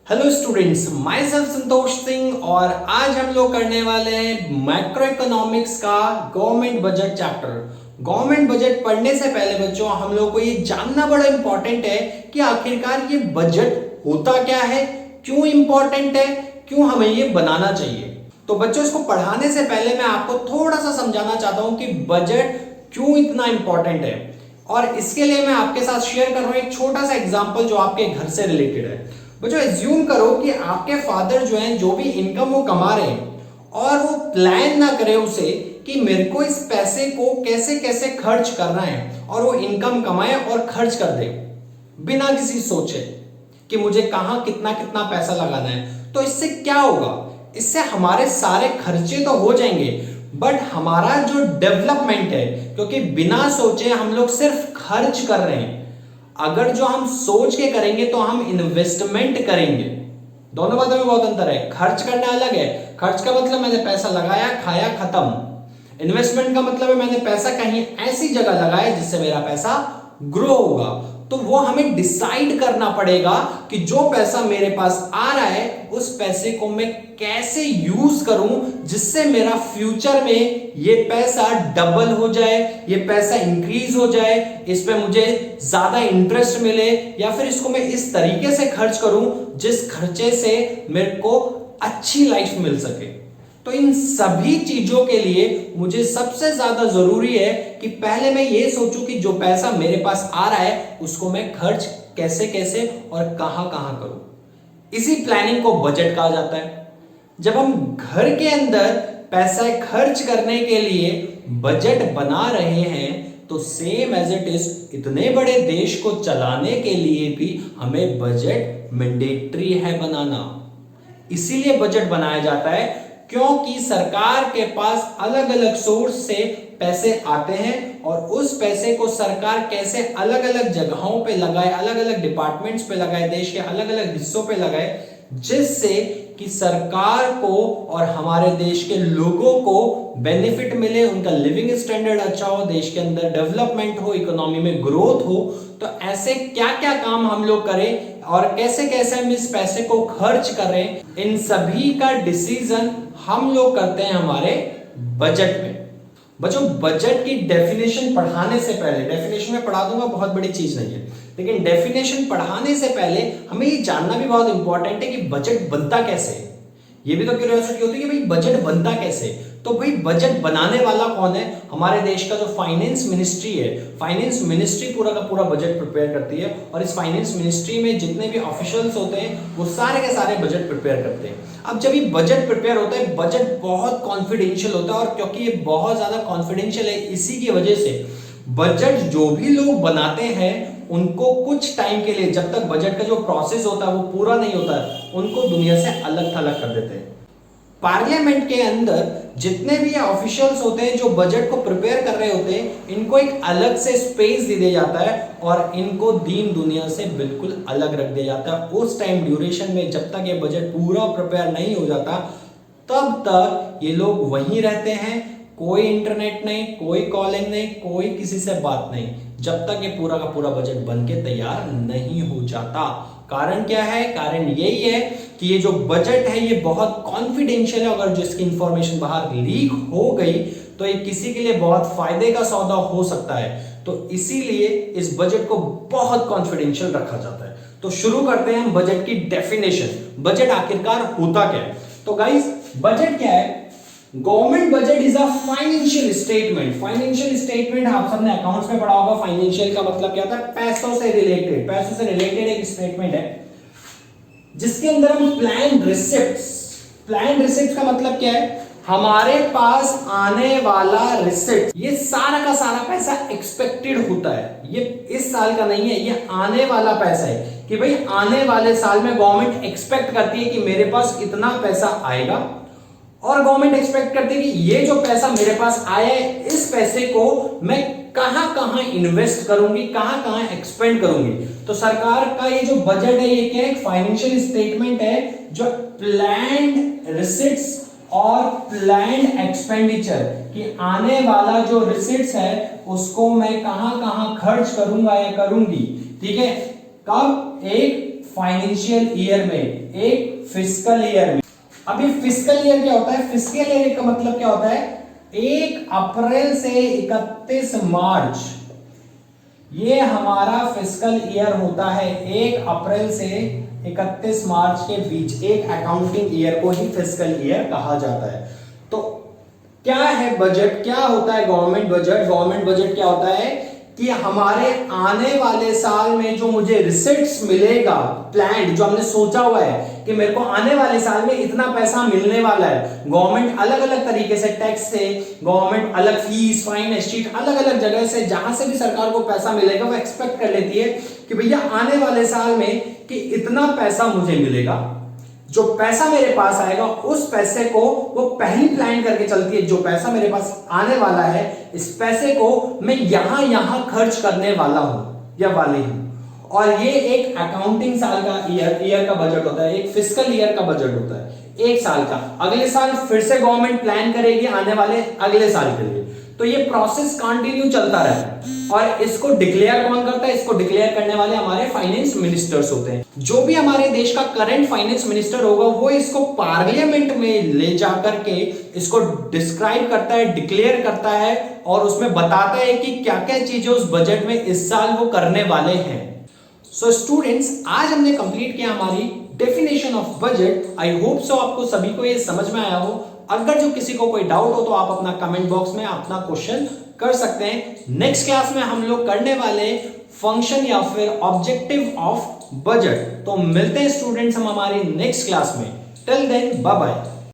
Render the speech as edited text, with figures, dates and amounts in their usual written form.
Hello students, my self Santosh Singh और आज हम लोग करने वाले हैं मैक्रो इकोनॉमिक्स का government budget chapter. Government budget पढ़ने से पहले बच्चों हम लोग को ये जानना बड़ा इंपॉर्टेंट है कि आखिरकार ये बजट होता क्या है, क्यों इंपॉर्टेंट है, क्यों हमें ये बनाना चाहिए। तो बच्चों इसको पढ़ाने से पहले मैं आपको थोड़ा सा समझाना चाहता हूं कि बजट क्यों इतना इंपॉर्टेंट है, और इसके लिए मैं आपके साथ शेयर कर रहा हूं एक छोटा सा एग्जांपल जो आपके घर से रिलेटेड है। बच्चों एज्यूम करो कि आपके फादर जो हैं जो भी इनकम वो कमा रहे हैं और वो प्लान ना करे उसे कि मेरे को इस पैसे को कैसे कैसे खर्च करना है, और वो इनकम कमाए और खर्च कर दे बिना किसी सोचे कि मुझे कहां कितना कितना पैसा लगाना है। तो इससे क्या होगा, इससे हमारे सारे खर्चे तो हो जाएंगे बट हमारा जो डेवलपमेंट है, क्योंकि बिना सोचे हम लोग सिर्फ खर्च कर रहे हैं। अगर जो हम सोच के करेंगे तो हम इन्वेस्टमेंट करेंगे। दोनों बातों में बहुत अंतर है। खर्च करना अलग है, खर्च का मतलब मैंने पैसा लगाया खाया खत्म। इन्वेस्टमेंट का मतलब है मैंने पैसा कहीं ऐसी जगह लगाया जिससे मेरा पैसा ग्रो होगा। तो वो हमें डिसाइड करना पड़ेगा कि जो पैसा मेरे पास आ रहा है उस पैसे को मैं कैसे यूज करूं जिससे मेरा फ्यूचर में ये पैसा डबल हो जाए, ये पैसा इंक्रीज हो जाए, इसमें मुझे ज्यादा इंटरेस्ट मिले, या फिर इसको मैं इस तरीके से खर्च करूं जिस खर्चे से मेरे को अच्छी लाइफ मिल सके। तो इन सभी चीजों के लिए मुझे सबसे ज्यादा जरूरी है कि पहले मैं ये सोचूं कि जो पैसा मेरे पास आ रहा है उसको मैं खर्च कैसे कैसे और कहां कहां करूं। इसी प्लानिंग को बजट कहा जाता है। जब हम घर के अंदर पैसा खर्च करने के लिए बजट बना रहे हैं तो सेम एज इट इज इतने बड़े देश को चलाने के लिए भी हमें बजट मैंडेटरी है बनाना। इसीलिए बजट बनाया जाता है क्योंकि सरकार के पास अलग अलग सोर्स से पैसे आते हैं और उस पैसे को सरकार कैसे अलग अलग जगहों पे लगाए, अलग अलग डिपार्टमेंट्स पे लगाए, देश के अलग अलग हिस्सों पे लगाए, जिससे कि सरकार को और हमारे देश के लोगों को बेनिफिट मिले, उनका लिविंग स्टैंडर्ड अच्छा हो, देश के अंदर डेवलपमेंट हो, इकोनॉमी में ग्रोथ हो। तो ऐसे क्या क्या काम हम लोग करें और कैसे कैसे हम इस पैसे को खर्च करें, इन सभी का डिसीजन हम लोग करते हैं हमारे बजट में। बच्चों बजट की डेफिनेशन पढ़ाने से पहले, डेफिनेशन में पढ़ा दूंगा, बहुत बड़ी चीज नहीं है, लेकिन डेफिनेशन पढ़ाने से पहले हमें ये जानना भी बहुत इंपॉर्टेंट है कि बजट बनता कैसे है। ये भी तो क्यूरियोसिटी होती है कि भाई बजट बनता कैसे। तो भाई बजट बनाने वाला कौन है? हमारे देश का जो फाइनेंस मिनिस्ट्री है, फाइनेंस मिनिस्ट्री पूरा का पूरा बजट प्रिपेयर करती है, और इस फाइनेंस मिनिस्ट्री में जितने भी ऑफिशियल्स होते हैं वो सारे के सारे बजट प्रिपेयर करते हैं। अब जब ये बजट प्रिपेयर होता है, बजट बहुत कॉन्फिडेंशियल होता है, और क्योंकि ये बहुत ज्यादा कॉन्फिडेंशियल है इसी की वजह से बजट जो भी लोग बनाते हैं उनको कुछ टाइम के लिए, जब तक बजट का जो प्रोसेस होता है वो पूरा नहीं होता है, उनको दुनिया से अलग थलग कर देते हैं। पार्लियामेंट के अंदर जितने भी ऑफिशियल्स होते हैं जो बजट को प्रिपेयर कर रहे होते हैं, इनको एक अलग से स्पेस दे दिया जाता है और इनको दीन दुनिया से बिल्कुल अलग रख दिया जाता है। उस टाइम ड्यूरेशन में जब तक ये बजट पूरा प्रिपेयर नहीं हो जाता तब तक ये लोग वहीं रहते हैं, कोई इंटरनेट नहीं, कोई कॉलिंग नहीं, कोई किसी से बात नहीं, जब तक ये पूरा का पूरा बजट बन के तैयार नहीं हो जाता। कारण क्या है? कारण यही है कि ये जो बजट है ये बहुत कॉन्फिडेंशियल है। अगर जिसकी इंफॉर्मेशन बाहर लीक हो गई तो ये किसी के लिए बहुत फायदे का सौदा हो सकता है। तो इसीलिए इस बजट को बहुत कॉन्फिडेंशियल रखा जाता है। तो शुरू करते हैं हम बजट की डेफिनेशन। बजट आखिरकार होता क्या है? तो गाइस बजट क्या है? Government budget is a financial statement. Financial statement आप सबने अकाउंट्स में पढ़ा होगा। फाइनेंशियल का मतलब क्या होता है? पैसों से रिलेटेड, पैसों से रिलेटेड एक स्टेटमेंट है जिसके अंदर हम प्लान रिसिप्ट्स का मतलब क्या है? हमारे पास आने वाला रिसिप्ट, ये सारा का सारा पैसा एक्सपेक्टेड होता है, ये इस साल का नहीं है, ये आने वाला पैसा है कि भाई आने वाले साल में गवर्नमेंट एक्सपेक्ट करती है कि मेरे पास इतना पैसा आएगा, और गवर्नमेंट एक्सपेक्ट करती है कि ये जो पैसा मेरे पास आया है इस पैसे को मैं कहां कहां इन्वेस्ट करूंगी, कहां कहां एक्सपेंड करूंगी। तो सरकार का ये जो बजट है ये क्या है? एक फाइनेंशियल स्टेटमेंट है जो प्लान्ड रिसिट्स और प्लान्ड एक्सपेंडिचर कि आने वाला जो रिसिट्स है उसको मैं कहां कहां खर्च करूंगा या करूंगी। ठीक है, कब? एक फाइनेंशियल ईयर में, एक फिस्कल ईयर में। अब ये फिस्कल ईयर क्या होता है? फिस्कल ईयर का मतलब क्या होता है? 1 अप्रैल से 31 मार्च, ये हमारा फिस्कल ईयर होता है। 1 अप्रैल से 31 मार्च के बीच एक अकाउंटिंग ईयर को ही फिस्कल ईयर कहा जाता है। तो क्या है बजट? क्या होता है गवर्नमेंट बजट? गवर्नमेंट बजट क्या होता है कि हमारे आने वाले साल में जो मुझे रिसीट्स मिलेगा, प्लान जो हमने सोचा हुआ है कि मेरे को आने वाले साल में इतना पैसा मिलने वाला है। गवर्नमेंट अलग अलग तरीके से, टैक्स से, गवर्नमेंट अलग फीस, फाइन, एस्टीट, अलग अलग जगह से, जहां से भी सरकार को पैसा मिलेगा वो एक्सपेक्ट कर लेती है कि भैया आने वाले साल में कि इतना पैसा मुझे मिलेगा। जो पैसा मेरे पास आएगा उस पैसे को वो पहली प्लान करके चलती है, जो पैसा मेरे पास आने वाला है इस पैसे को मैं यहां यहां खर्च करने वाला हूं या वाली हूं। और ये एक अकाउंटिंग साल का ईयर का बजट होता है, एक फिस्कल ईयर का बजट होता है, एक साल का। अगले साल फिर से गवर्नमेंट प्लान करेगी आने वाले अगले साल के लिए। तो ये प्रोसेस कंटिन्यू चलता रहता है। और इसको डिक्लेयर कौन करता है? इसको डिक्लेयर करने वाले हमारे फाइनेंस मिनिस्टर्स होते हैं। जो भी हमारे देश का करंट फाइनेंस मिनिस्टर होगा वो इसको पार्लियामेंट में ले जाकर के इसको डिस्क्राइब करता है, डिक्लेयर करता है और उसमें बताता है कि क्या क्या चीजें उस बजट में इस साल वो करने वाले हैं। सो स्टूडेंट्स, आज हमने कंप्लीट किया हमारी definition of budget. I hope so आपको सभी को ये समझ में आया हो। अगर जो किसी को कोई डाउट हो तो आप अपना कमेंट बॉक्स में अपना क्वेश्चन कर सकते हैं। नेक्स्ट क्लास में हम लोग करने वाले फंक्शन या फिर ऑब्जेक्टिव ऑफ बजट। तो मिलते हैं स्टूडेंट्स हम हमारी नेक्स्ट क्लास में। Till then bye bye.